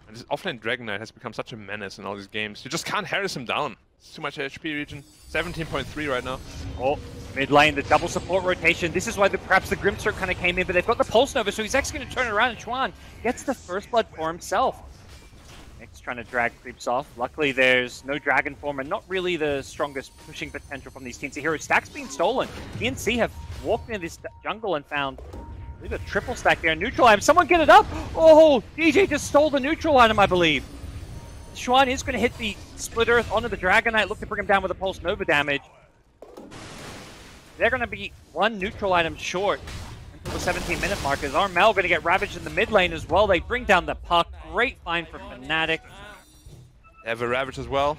And this offlane Dragon Knight has become such a menace in all these games. You just can't harass him down. It's too much HP region. 17.3 right now. Oh, mid lane, the double support rotation. This is why perhaps the Grimstroke kind of came in, but they've got the Pulse Nova, so he's actually going to turn it around, and Chuan gets the first blood for himself. Nick's trying to drag creeps off. Luckily, there's no Dragon Form, and not really the strongest pushing potential from these TNC heroes. Stack's being stolen. TNC have walked into this jungle and found, I believe, a triple stack there. Neutral item. Someone get it up! Oh, DJ just stole the neutral item, I believe. Chuan is going to hit the Split Earth onto the Dragon Knight, look to bring him down with a Pulse Nova damage. They're going to be one neutral item short until the 17-minute mark. Is Armel going to get ravaged in the mid lane as well? They bring down the puck. Great find for FNATIC. They have a Ravage as well.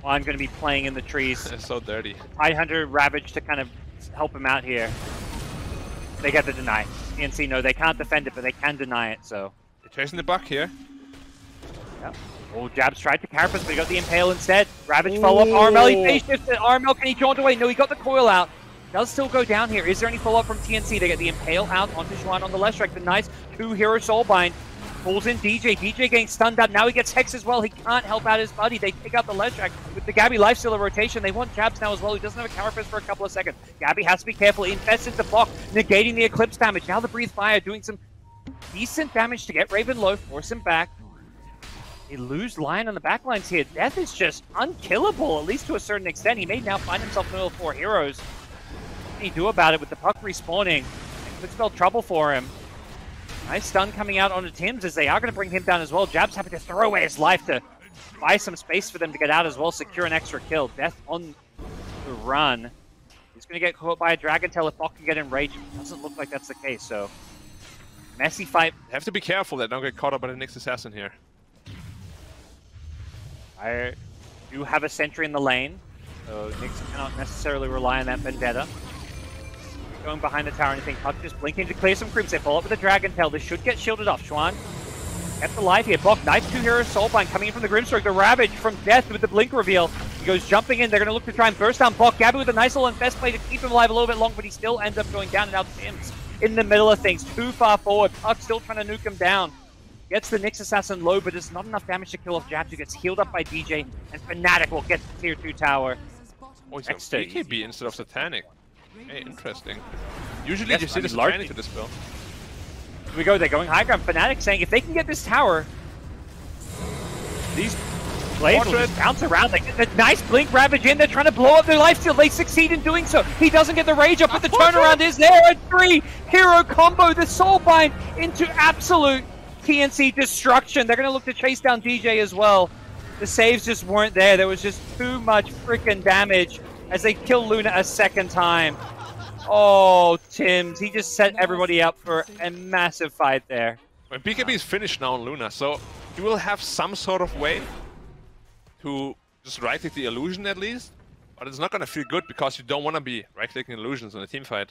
Juan going to be playing in the trees. It's so dirty. Hunter Ravage to kind of help him out here. They get the deny. TNC, no, they can't defend it, but they can deny it, so. They're chasing the buck here. Yep. Oh, Jabs tried to carapace, but he got the Impale instead. Ravage follow-up. Armel, he face shifted. Armel, can he jaunt away? No, he got the coil out. Does still go down here. Is there any follow-up from TNC? They get the Impale out onto Juan on the left strike. The nice 2-hero Soulbind. Pulls in DJ. DJ getting stunned up. Now he gets Hex as well. He can't help out his buddy. They take out the left strike with the Gabby Lifestealer rotation. They want Jabs now as well. He doesn't have a carapace for a couple of seconds. Gabby has to be careful. He infests into block, negating the Eclipse damage. Now the Breathe Fire doing some decent damage to get Raven low, force him back. They lose Lion on the backlines here. Death is just unkillable, at least to a certain extent. He may now find himself in the middle of 4 heroes. What can he do about it with the puck respawning? It could spell trouble for him. Nice stun coming out onto Tim's as they are going to bring him down as well. Jab's happy to throw away his life to buy some space for them to get out as well, secure an extra kill. Death on the run. He's going to get caught by a Dragon Tail if Bok can get enraged. It doesn't look like that's the case, so messy fight. They have to be careful that they don't get caught up by the Nyx Assassin here. I do have a sentry in the lane, so Nyx cannot necessarily rely on that Vendetta. Going behind the tower, anything. Puck just blinking to clear some creeps. They follow up with a Dragon Tail. This should get shielded off. Chuan kept alive here. Bok, nice 2-hero Soulbind coming in from the Grimstroke. The Ravage from Death with the Blink reveal. He goes jumping in. They're going to look to try and burst down Bok. Gabby with a nice little infest play to keep him alive a little bit long, but he still ends up going down and out Tim's in the middle of things. Too far forward. Puck still trying to nuke him down. Gets the Nyx Assassin low, but it's not enough damage to kill off Jabs, who gets healed up by DJ, and FNATIC will get the tier 2 tower. Oh, he's a BKB instead of Satanic. Hey, interesting. Usually you see the Satanic to this build. Here we go, they're going high ground. FNATIC saying if they can get this tower, these blades will just bounce around. They get the nice Blink Ravage in, they're trying to blow up their lifesteal. They succeed in doing so. He doesn't get the rage up, but the turnaround is there. A 3-hero combo, the Soulbind into absolute TNC destruction. They're going to look to chase down DJ as well. The saves just weren't there. There was just too much freaking damage as they kill Luna a second time. Oh, Tim's. He just set everybody up for a massive fight there. When BKB is finished now on Luna, so you will have some sort of way to just right-click the illusion at least, but it's not going to feel good because you don't want to be right-clicking illusions in a team fight.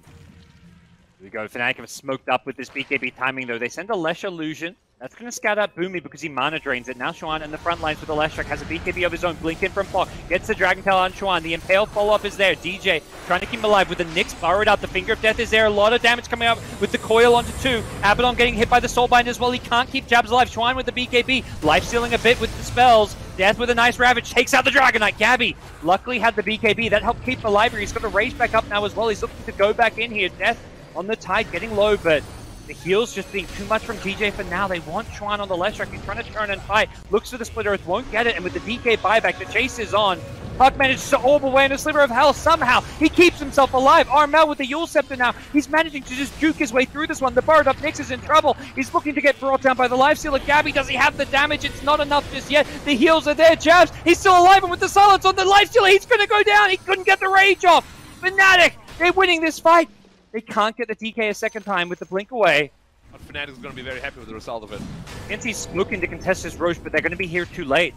Here we go. FNATIC have smoked up with this BKB timing, though. They send a Lesh Illusion. That's going to scout out Boomy because he mana drains it. Now Chuan in the front lines with the Lesh Strike has a BKB of his own. Blink in from Bok. Gets the Dragon Tail on Chuan. The Impale follow-up is there. DJ trying to keep him alive with the Nyx burrowed out. The Finger of Death is there. A lot of damage coming out with the coil onto 2. Abaddon getting hit by the Soulbind as well. He can't keep Jabs alive. Chuan with the BKB. Life stealing a bit with the spells. Death with a nice Ravage. Takes out the Dragon Knight. Gabby luckily had the BKB. That helped keep him alive here. He's got a rage back up now as well. He's looking to go back in here. Death on the tide, getting low, but the heals just being too much from DJ for now. They want Chuan on the left track. He's trying to turn and fight. Looks for the Split Earth, won't get it, and with the DK buyback, the chase is on. Puck manages to orb away in a sliver of hell somehow. He keeps himself alive. Armel with the Yule Scepter now. He's managing to just juke his way through this one. The burrowed up Nyx is in trouble. He's looking to get brought down by the Lifestealer. Gabby, does he have the damage? It's not enough just yet. The heals are there. Jabs, he's still alive, and with the silence on the Lifestealer, he's going to go down. He couldn't get the rage off. FNATIC, they're winning this fight. They can't get the DK a second time with the blink away. But FNATIC is going to be very happy with the result of it. TNC's looking to contest this Roche, but they're going to be here too late.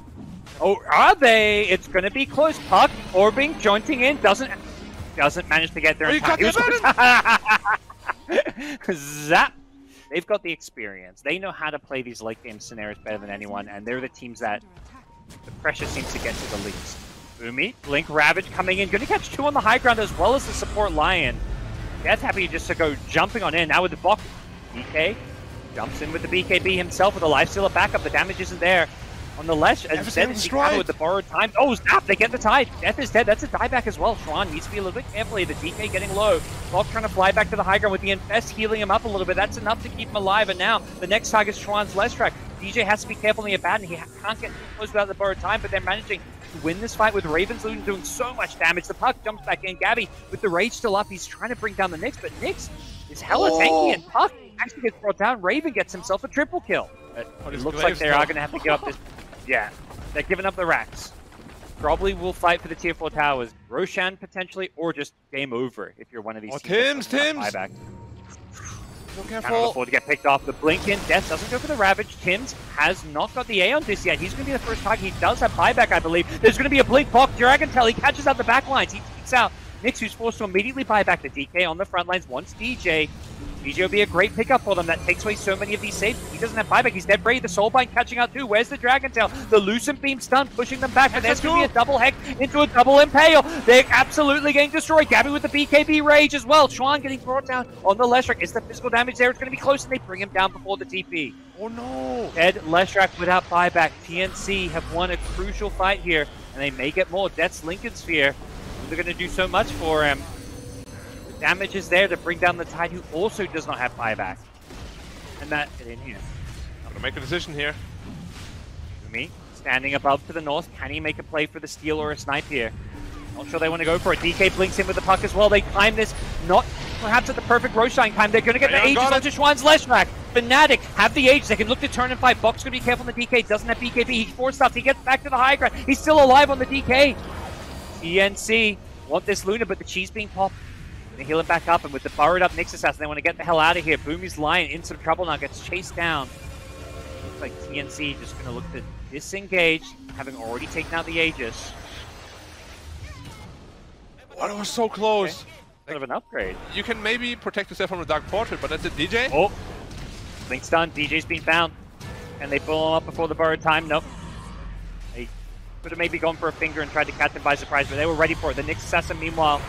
Oh, are they? It's going to be close. Puck, orbing, jointing in, doesn't manage to get there in time. Zap! They've got the experience. They know how to play these late game scenarios better than anyone, and they're the teams that the pressure seems to get to the least. Boomy, Blink, Ravage coming in, going to catch 2 on the high ground as well as the support Lion. Death happy just to go jumping on in. Now with the Bok, DK Jumps in with the BKB himself with a lifestealer backup. The damage isn't there. On the Lesh, as Death is with the borrowed time. Oh, snap! They get the tide. Death is dead. That's a dieback as well. Schwan needs to be a little bit careful. The DK getting low. Bok trying to fly back to the high ground with the Infest healing him up a little bit. That's enough to keep him alive. And now the next target is Schwan's Leshrac. DJ has to be careful in the Abaddon. He can't get too close without the borrowed time, but they're managing to win this fight with Raven's Loon doing so much damage. The Puck jumps back in. Gabby with the rage still up. He's trying to bring down the Nyx, but Nyx is hella tanky, and Puck actually gets brought down. Raven gets himself a triple kill. It looks like they are going to have to give up this. Yeah, they're giving up the racks. Probably will fight for the tier 4 towers. Roshan potentially, or just game over if you're one of these teams. Tims! Buyback. So Cannot careful. afford to get picked off. The blink in. Death doesn't go for the Ravage. Tims has not got the A on this yet. He's going to be the first target. He does have buyback, I believe. There's going to be a blink. Bok Dragon Tail. He catches out the back lines. He peeks out. Nyx, who's forced to immediately buy back the DK on the front lines. Once DJ will be a great pickup for them. That takes away so many of these saves. He doesn't have buyback. He's dead brave. The Soulbind catching out too. Where's the Dragon Tail? The Lucent Beam stun pushing them back. But there's going to be a double hex into a double impale. They're absolutely getting destroyed. Gabby with the BKB rage as well. Schwan getting brought down on the Leshrac. Is the physical damage there? It's going to be close, and they bring him down before the TP. Oh no! Dead Leshrac without buyback. TNC have won a crucial fight here, and they may get more. Death's Lincoln Sphere. They're going to do so much for him. Damage is there to bring down the Tide, who also does not have buyback. And that in here. I'm gonna make a decision here. Umi standing above to the north. Can he make a play for the steal or a snipe here? Not sure they want to go for it. DK blinks in with the puck as well. They time this, not perhaps at the perfect Roshan time. They're going to get the Aegis onto Schwan's Leshrac. FNATIC have the Aegis. They can look to turn and fight. Bok's going to be careful on the DK. Doesn't have BKB. He's forced up. He gets back to the high ground. He's still alive on the DK. TNC want this Luna, but the cheese being popped. They heal him back up, and with the burrowed up Nyx assassin, they want to get the hell out of here. Boomy's Lion in some trouble now, gets chased down. Looks like TNC just going to look to disengage, having already taken out the Aegis. Oh, that was so close. Okay. Sort of an upgrade. You can maybe protect yourself from the Dark Portrait, but that's it, DJ. Oh, Link's done. DJ's been found. And they pull him up before the borrowed time. Nope. They could have maybe gone for a finger and tried to catch him by surprise, but they were ready for it. The Nyx assassin, meanwhile,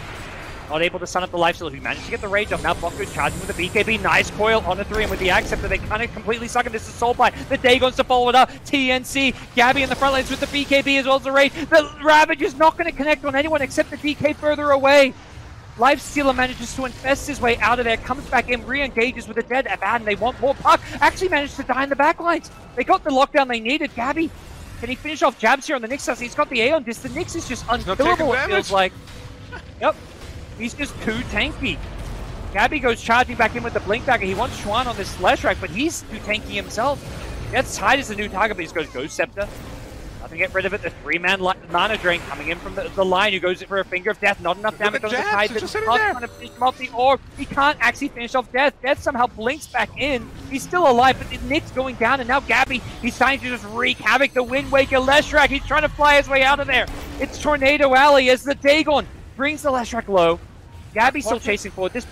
not able to stun up the lifesteal, who managed to get the rage off. Now Boko charging with the BKB. Nice coil on a 3, and with the Acceptor, they kind of completely suck it. This is Soulbind. The Dagon's to follow it up. TNC, Gabby in the front lines with the BKB as well as the rage. The Ravage is not going to connect on anyone except the DK further away. Lifestealer manages to infest his way out of there, comes back in, re-engages with the dead Abaddon. They want more. Puck actually managed to die in the backlines. They got the lockdown they needed. Gabby, can he finish off jabs here on the Nyx? He's got the A on this. The Nyx is just unkillable, it feels like. Yep. He's just too tanky. Gabby goes charging back in with the blink dagger. He wants Schwan on this Leshrac, but he's too tanky himself. Gets Tide as the new target, but he's got Ghost Scepter. Nothing to get rid of it. The 3-man mana drain coming in from the line, who goes for a Finger of Death. Not enough damage on the Tide. But trying to finish him off the orb. He can't actually finish off Death. Death somehow blinks back in. He's still alive, but the Nyx going down, and now Gabby, he's starting to just wreak havoc. The Wind Waker Leshrac, he's trying to fly his way out of there. It's Tornado Alley as the Dagon brings the Leshrac low. Gabby's still chasing forward. This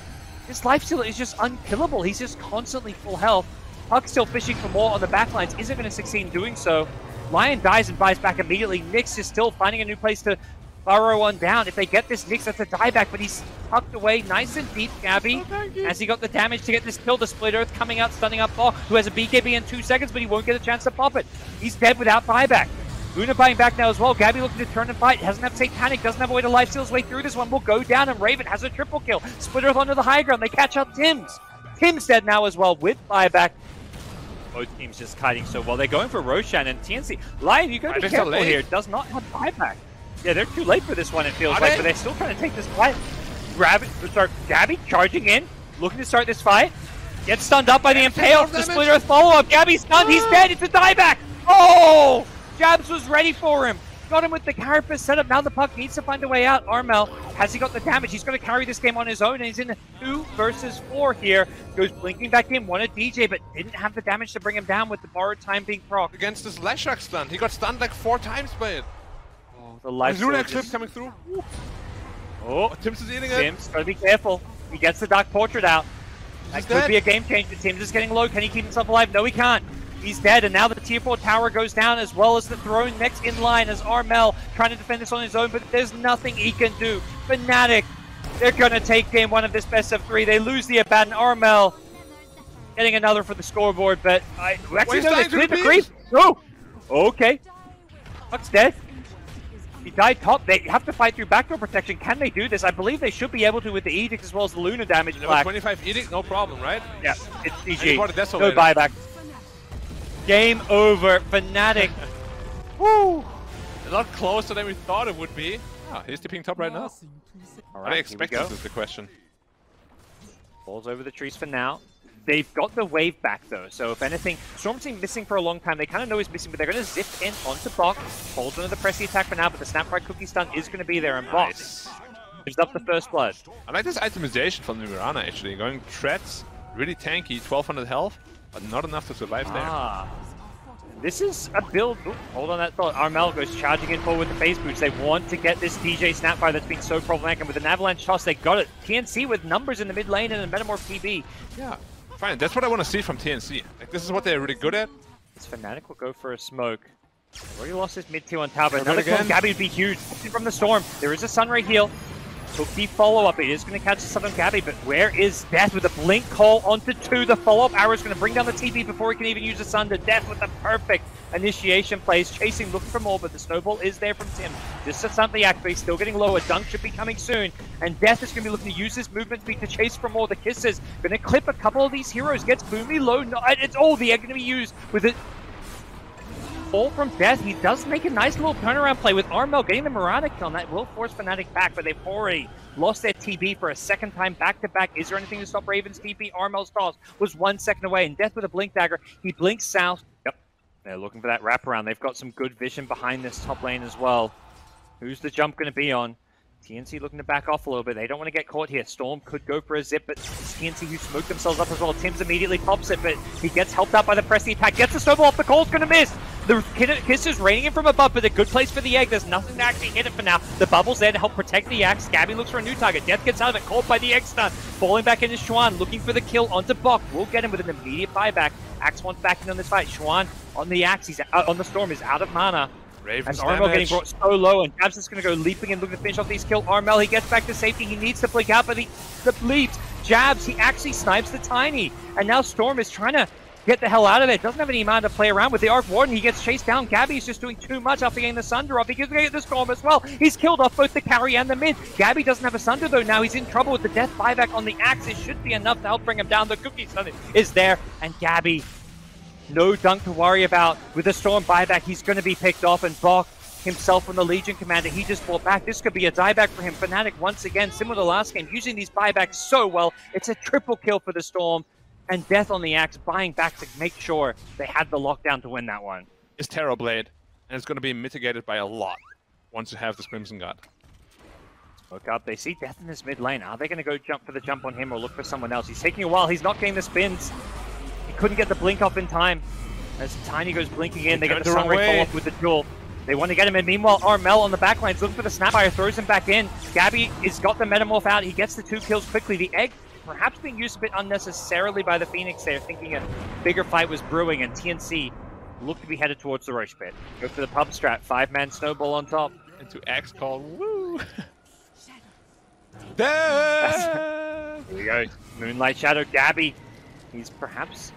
lifesteal is just unkillable. He's just constantly full health. Puck still fishing for more on the backlines. Isn't going to succeed in doing so. Lion dies and buys back immediately. Nyx is still finding a new place to burrow on down. If they get this Nyx, that's a dieback, but he's tucked away nice and deep. Gabby, as he got the damage to get this kill. The Split Earth coming out, stunning up Bok, who has a BKB in 2 seconds, but he won't get a chance to pop it. He's dead without buyback. Luna buying back now as well. Gabby looking to turn and fight. Hasn't have Satanic. Doesn't have a way to lifesteal his way through this one. Will go down, and Raven has a triple kill. Split Earth onto the high ground. They catch out Tims. Tims dead now as well with buyback. Both teams just kiting so well. They're going for Roshan and TNC. Lion, you got to be careful here. Does not have buyback. Yeah, they're too late for this one, it feels like, but they're still trying to take this fight. Gabby charging in, looking to start this fight. Gets stunned up by the Impale. The Split Earth follow-up. Gabby's stunned. He's dead. It's a dieback. Oh! Jabs was ready for him. Got him with the carapace setup. Now the puck needs to find a way out. Armel, has he got the damage? He's going to carry this game on his own, and he's in 2 versus 4 here. Goes blinking back in, wanted DJ, but didn't have the damage to bring him down with the borrowed time being proc. Against this Leshrac stun. He got stunned like 4 times by it. Oh, the life Luna clip coming through. Oh, Tims is eating it. Tims, got to be careful. He gets the Dark Portrait out. That could be a game changer. Tims is getting low. Can he keep himself alive? No, he can't. He's dead, and now the tier 4 tower goes down, as well as the throne next in line as Armel trying to defend this on his own, but there's nothing he can do. FNATIC, they're going to take game 1 of this best of 3. They lose the Abaddon. Armel getting another for the scoreboard, but actually, he's no, they dying to cleared the the creep. No! Okay. Puck's dead. He died top. They have to fight through backdoor protection. Can they do this? I believe they should be able to with the Edict as well as the Luna damage. 25 Edict, no problem, right? Yeah, it's GG. No later. buyback. Game over. FNATIC. Woo! A lot closer than we thought it would be. Oh, he's the pink top right now. All What I expect this is the question. Falls over the trees for now. They've got the wave back though, so if anything, Storm Team missing for a long time. They kind of know he's missing, but they're going to zip in onto Bok. Holds under the pressy attack for now, but the Snapfire Cookie Stun is going to be there, and Bok gives up the first blood. I like this itemization from the Mirana actually. Going treads, really tanky, 1200 health, but not enough to survive there. This is a build. Ooh, hold on that thought. Armel goes charging in forward with the phase boots. They want to get this DJ Snapfire that's been so problematic, and with an avalanche toss, they got it. TNC with numbers in the mid lane and a Metamorph TB. Yeah, fine. That's what I want to see from TNC. Like, this is what they're really good at. This FNATIC will go for a smoke. Already lost his mid tier on top, but another kill. Gabby would be huge. From the storm, there is a Sunray heal. Took the follow-up. It is going to catch the Sun on Gabby, but where is Death with a blink call onto 2? The follow-up arrow is going to bring down the TB before he can even use the Sun. To Death with the perfect initiation plays, chasing, looking for more, but the snowball is there from Tim. Just to stunt the act, but he's still getting lower. Dunk should be coming soon, and Death is going to be looking to use his movement speed to chase for more. The Kisses going to clip a couple of these heroes, gets Boomy low. No, it's all the egg going to be used with it. Fall from Death. He does make a nice little turnaround play with Armel getting the Mirana kill, and that will force FNATIC back, but they've already lost their TB for a second time back-to-back. Is there anything to stop Raven's TB? Armel's toss was 1 second away, and Death with a blink dagger. He blinks south. Yep, they're looking for that wraparound. They've got some good vision behind this top lane as well. Who's the jump going to be on? TNC looking to back off a little bit. They don't want to get caught here. Storm could go for a zip, but TNC who smoked themselves up as well. Tim's immediately pops it, but he gets helped out by the pressy attack. Gets the snowball off the call's going to miss. The Kiss is raining in from above, but a good place for the egg. There's nothing to actually hit it for now. The bubble's there to help protect the axe. Gabby looks for a new target. Death gets out of it, caught by the egg stun. Falling back into Xuan, looking for the kill onto Bok. We'll get him with an immediate buyback. Axe wants back in on this fight. Xuan on the axe, he's on the storm, is out of mana. Raven's as Armel getting brought so low, and Jabs is going to go leaping and looking to finish off these kills. Armel, he gets back to safety. He needs to blink out, but the bleeps. Jabs, he actually snipes the Tiny. And now Storm is trying to get the hell out of it. Doesn't have any mana to play around with the Arc Warden. He gets chased down. Gabby's just doing too much after getting the Sunder off. He gives the Storm as well. He's killed off both the carry and the mid. Gabby doesn't have a Sunder though. Now he's in trouble with the Death buyback on the axe. It should be enough to help bring him down. The Cookie Sunder is there, and Gabby, no dunk to worry about. With the Storm buyback, he's going to be picked off, and Bok himself from the Legion Commander, he just fought back. This could be a dieback for him. FNATIC once again, similar to last game, using these buybacks so well. It's a triple kill for the Storm, and Death on the axe buying back to make sure they had the lockdown to win that one. It's Terrorblade, and it's going to be mitigated by a lot once you have this Crimson God. Look up, they see Death in this mid lane. Are they going to go jump for the jump on him or look for someone else? He's taking a while. He's not getting the spins. He couldn't get the blink off in time. As Tiny goes blinking in, they get the Sunray fall off with the duel. They want to get him in. Meanwhile, Armel on the backlines looking for the Snapfire, throws him back in. Gabby has got the Metamorph out. He gets the 2 kills quickly. The egg perhaps being used a bit unnecessarily by the Phoenix there, thinking a bigger fight was brewing, and TNC look to be headed towards the Roche pit. Go for the pub strat. 5-man snowball on top. Into Axe call. Woo! Here we go. Moonlight Shadow. Gabby. He's perhaps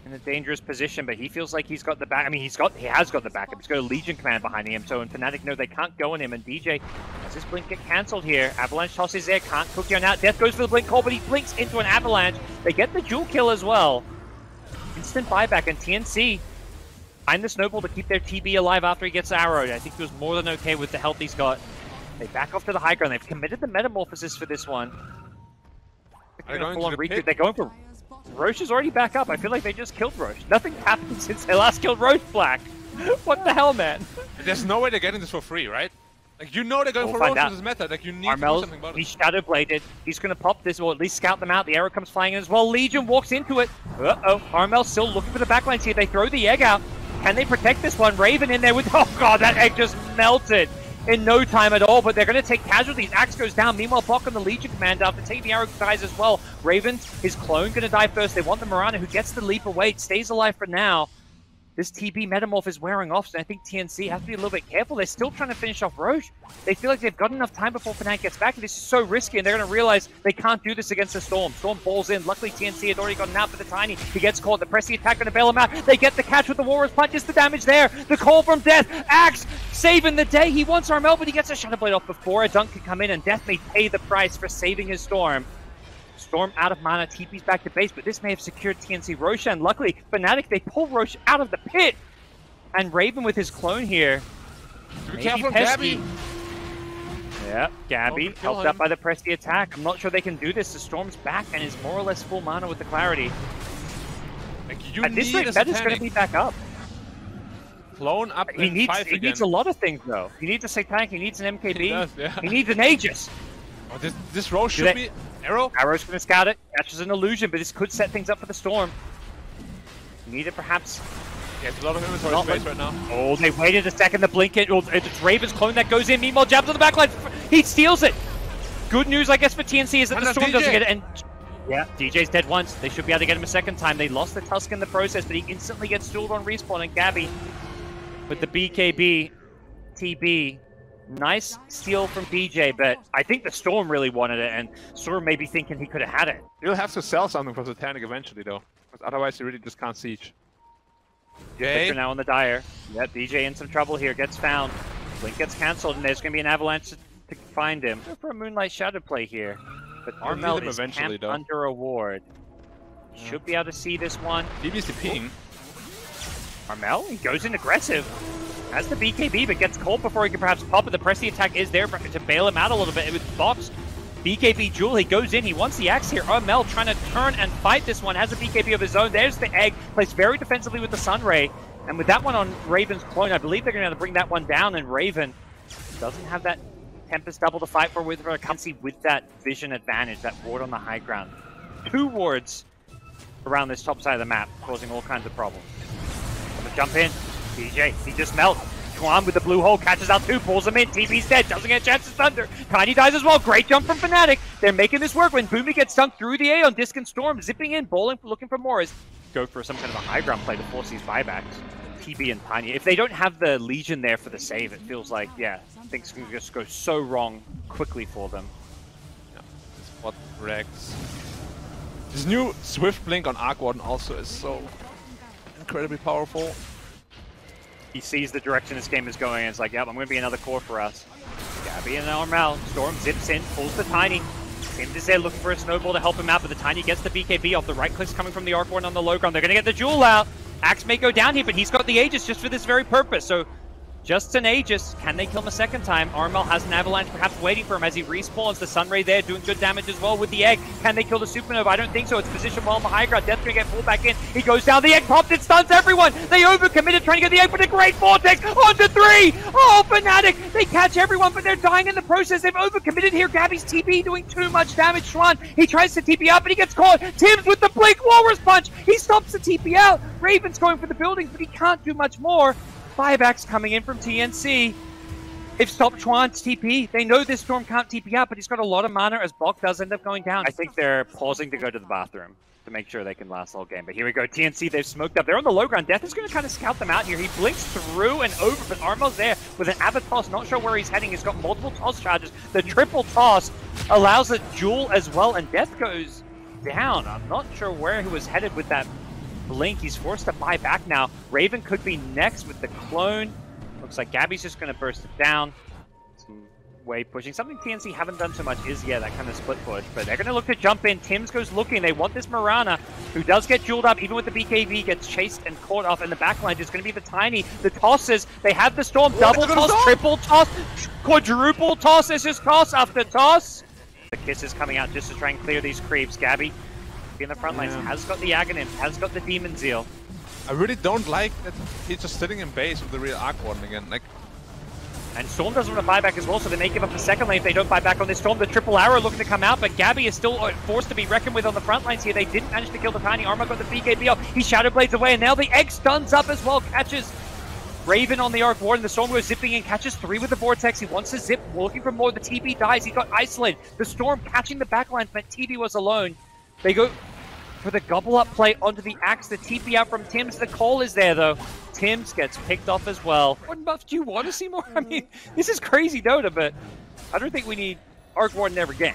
in a dangerous position, but he feels like he's got the back. I mean, he has got the backup. He's got a Legion command behind him, so FNATIC know they can't go on him, and DJ has his blink get cancelled here. Avalanche toss is there, can't cookie on out. Death goes for the blink call, but he blinks into an avalanche. They get the dual kill as well. Instant buyback, and TNC find the snowball to keep their TB alive after he gets arrowed. I think he was more than okay with the health he's got. They back off to the high ground. They've committed the Metamorphosis for this one. They're going for Roche is already back up. I feel like they just killed Roche. Nothing's happened since they last killed Roche Black. What the hell, man? There's no way they're getting this for free, right? Like, you know they're going for Roche with this method. Like, you need to do something about it. He's Shadow Bladed. He's going to pop this, or at least scout them out. The arrow comes flying in as well. Legion walks into it. Uh-oh. Armel's still looking for the backlines here. They throw the egg out. Can they protect this one? Raven in there with... Oh, God, that egg just melted in no time at all, but they're going to take casualties. Axe goes down. Meanwhile, Bok on the Legion Commander after taking the arrow dies as well. Raven, his clone, going to die first. They want the Mirana, who gets the leap away. It stays alive for now. this TB Metamorph is wearing off, so I think TNC has to be a little bit careful. They're still trying to finish off Roche. They feel like they've got enough time before FNATIC gets back, and this is so risky, and they're going to realize they can't do this against the Storm. Storm balls in. Luckily, TNC had already gotten out for the Tiny. He gets caught. The press the attack going to bail him out. They get the catch with the Walrus Punch. Is the damage there? The call from Death. Axe saving the day. He wants Armel, but he gets a Shadow Blade off before a dunk can come in, and Death may pay the price for saving his Storm. Storm out of mana, TP's back to base, but this may have secured TNC Roche, and luckily, FNATIC, they pull Roche out of the pit. And Raven with his clone here. Be careful, Gabby. Yeah, Gabby helped out by the Presti attack. I'm not sure they can do this. The Storm's back and is more or less full mana with the clarity. Like, at this rate, that is going to be back up. Clone up. He needs a lot of things though. He needs a Satanic. He needs an MKB. He does, yeah. He needs an Aegis. Oh, this Roche should be Arrow. Arrow's going to scout it. Catches an illusion, but this could set things up for the Storm. Need it perhaps. Yeah, it's a lot of inventory space right now. Oh, they waited a second to blink it. It's Raven's clone that goes in. Meanwhile, jabs on the backline. He steals it. Good news, I guess, for TNC is that the Storm doesn't get it. And yeah, DJ's dead once. They should be able to get him a second time. They lost the Tusk in the process, but he instantly gets dueled on respawn. And Gabby with the BKB, TB. Nice steal from DJ, but I think the Storm really wanted it, and Storm may be thinking he could have had it. He'll have to sell something for Satanic eventually, though. Because otherwise, he really just can't siege. Victor now on the Dire. Yeah, DJ in some trouble here. Gets found. Blink gets cancelled, and there's going to be an avalanche to find him. Go for a Moonlight Shadow play here. But Armel is camped under a ward. Should be able to see this one. DB's TPing. Armel, he goes in aggressive. Has the BKB, but gets caught before he can perhaps pop it. The Presti attack is there to bail him out a little bit. With Box, BKB Jewel, he goes in. He wants the axe here. Armel trying to turn and fight this one. Has a BKB of his own. There's the egg. Placed very defensively with the Sunray. And with that one on Raven's clone, I believe they're going to have to bring that one down. And Raven doesn't have that Tempest double to fight for with Currency with that vision advantage, that ward on the high ground. 2 wards around this top side of the map, causing all kinds of problems. Gonna jump in. DJ, he just melts. Chuan with the blue hole, catches out 2, pulls him in. TP's dead, doesn't get a chance to thunder. Tiny dies as well. Great jump from FNATIC. They're making this work when Boomy gets dunked through the A on Disc and Storm, zipping in, bowling, looking for more. Is go for some kind of a high ground play to force these buybacks. TB and Tiny. If they don't have the Legion there for the save, it feels like, yeah, things can just go so wrong quickly for them. Yeah, this Spot Rex. This new Swift Blink on Arc Warden also is so incredibly powerful. He sees the direction this game is going and it's like, yep, I'm going to be another core for us. Gabby and Armel. Storm zips in, pulls the Tiny. Sims is there looking for a snowball to help him out, but the Tiny gets the BKB off. The right click's coming from the Arc Warden on the low ground. They're going to get the Jewel out. Axe may go down here, but he's got the Aegis just for this very purpose. So just an Aegis. Can they kill him a second time? Armel has an Avalanche perhaps waiting for him as he respawns. The Sunray there doing good damage as well with the egg. Can they kill the Supernova? I don't think so. It's positioned well on the high ground. Death's going to get pulled back in. He goes down. The egg popped. It stuns everyone. They overcommitted trying to get the egg, but a great vortex onto 3. Oh, FNATIC. They catch everyone, but they're dying in the process. They've overcommitted here. Gabby's TP doing too much damage. Schwan, he tries to TP out, but he gets caught. Tim's with the Blink Walrus Punch. He stops the TP out. Raven's going for the buildings, but he can't do much more. Buybacks coming in from TNC. They've stopped Chuan's TP. They know this Storm can't TP out, but he's got a lot of mana as Bok does end up going down. I think they're pausing to go to the bathroom to make sure they can last the whole game. But here we go. TNC, they've smoked up. They're on the low ground. Death is going to kind of scout them out here. He blinks through and over, but Armel's there with an Abbot toss. Not sure where he's heading. He's got multiple toss charges. The triple toss allows a Jewel as well, and Death goes down. I'm not sure where he was headed with that blink. He's forced to buy back now. Raven could be next with the clone. Looks like Gabby's just going to burst it down. Some wave pushing. Something TNC haven't done so much is, yeah, that kind of split push. But they're going to look to jump in. Tim's goes looking. They want this Mirana, who does get jeweled up, even with the BKB, gets chased and caught off in the backline. It's going to be the Tiny. The tosses. They have the Storm. Double toss, triple toss, quadruple toss. It's just toss after toss. The kiss is coming out just to try and clear these creeps. Gabby in the front lines, has got the Aghanim, has got the Demon Zeal. I really don't like that he's just sitting in base with the real Arc Warden again. Like, and Storm doesn't want to buy back as well, so they may give up a second lane if they don't buy back on this Storm. The triple arrow looking to come out, but Gabby is still forced to be reckoned with on the front lines here. They didn't manage to kill the Tiny. Armor got the BKB off. He Shadow Blades away, and now the egg stuns up as well. Catches Raven on the Arc Warden. The Storm goes zipping in, catches 3 with the Vortex. He wants to zip, looking for more. The TB dies. He got isolated. The Storm catching the backlines, but TB was alone. They go for the gobble up play onto the Axe. The TP out from Tims. The call is there though. Tims gets picked off as well. What buff do you want to see more? I mean, this is crazy Dota, but I don't think we need Arc Warden every game.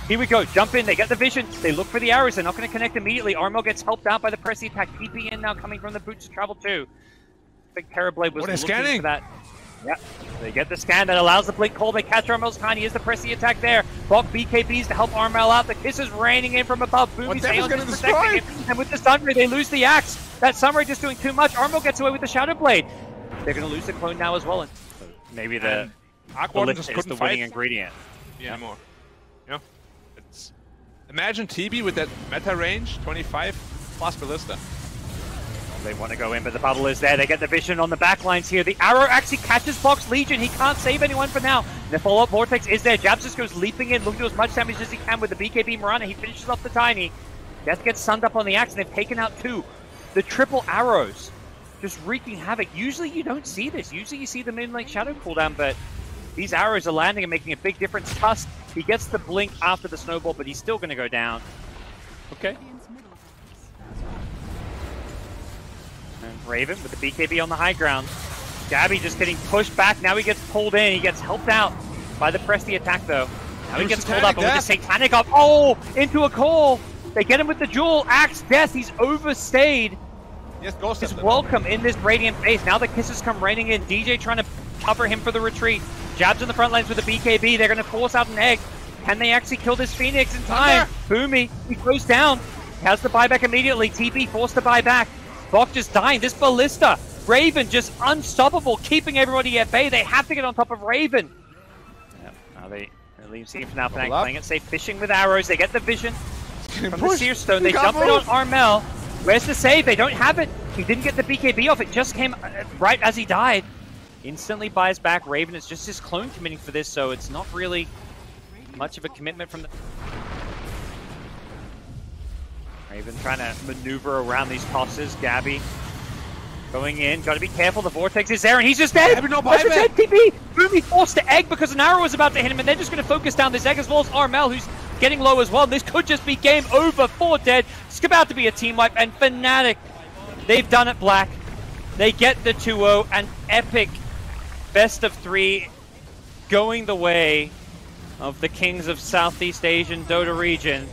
Here we go, jump in, they get the vision, they look for the arrows, they're not going to connect immediately. Armel gets helped out by the pressy attack. TP in now coming from the boots to travel too. I think Terrorblade was looking for that. Yeah, they get the scan that allows the blink call. They catch Armel's tiny. Is the pressy attack there? Bok BKBs to help Armel out. The kiss is raining in from above. Boomy's protecting him. And with the Sunray, they lose the Axe. That Sunray just doing too much. Armel gets away with the Shadow Blade. They're going to lose the clone now as well. And maybe the Aquaman just couldn't the fight winning ingredient anymore. You know, it's imagine TB with that meta range, 25 plus ballista. They want to go in, but the bubble is there. They get the vision on the back lines here. The arrow actually catches Bok's Legion. He can't save anyone for now. The follow-up Vortex is there. Jabs just goes leaping in, looking to do as much damage as he can with the BKB Mirana. He finishes off the Tiny. Death gets sunned up on the Axe, and they've taken out two. The triple arrows just wreaking havoc. Usually you don't see this. Usually you see the Moonlight Shadow cooldown, but these arrows are landing and making a big difference. Tusk, he gets the blink after the snowball, but he's still going to go down. Okay. And Raven with the BKB on the high ground. Gabby just getting pushed back. Now he gets pulled in. He gets helped out by the Presti attack, though. Now he gets pulled up, but with the Satanic up. Oh, into a call. They get him with the Jewel. Axe Death. He's overstayed. Yes, Ghost is welcome in this Radiant base. Now the kisses come raining in. DJ trying to cover him for the retreat. Jabs in the front lines with the BKB. They're going to force out an egg. Can they actually kill this Phoenix in time? Boomy, he goes down. Has the buyback immediately. TP forced to buy back. Bok just dying. This Ballista. Raven just unstoppable, keeping everybody at bay. They have to get on top of Raven. Yep. Now they leave Team FNATIC playing it safe, fishing with arrows. They get the vision from the Seer Stone. They jump in on Armel. Where's the save? They don't have it. He didn't get the BKB off. It just came right as he died. Instantly buys back. Raven is just his clone committing for this, so it's not really much of a commitment from the... Raven trying to maneuver around these tosses. Gabby going in. Got to be careful. The Vortex is there, and he's just dead. No buyback. TP. Boomy forced to egg because an arrow was about to hit him, and they're just going to focus down this egg as well as Armel, who's getting low as well. This could just be game over for Dead. It's about to be a team wipe, and FNATIC, they've done it black. They get the 2-0, an epic best of 3 going the way of the kings of Southeast Asian Dota region.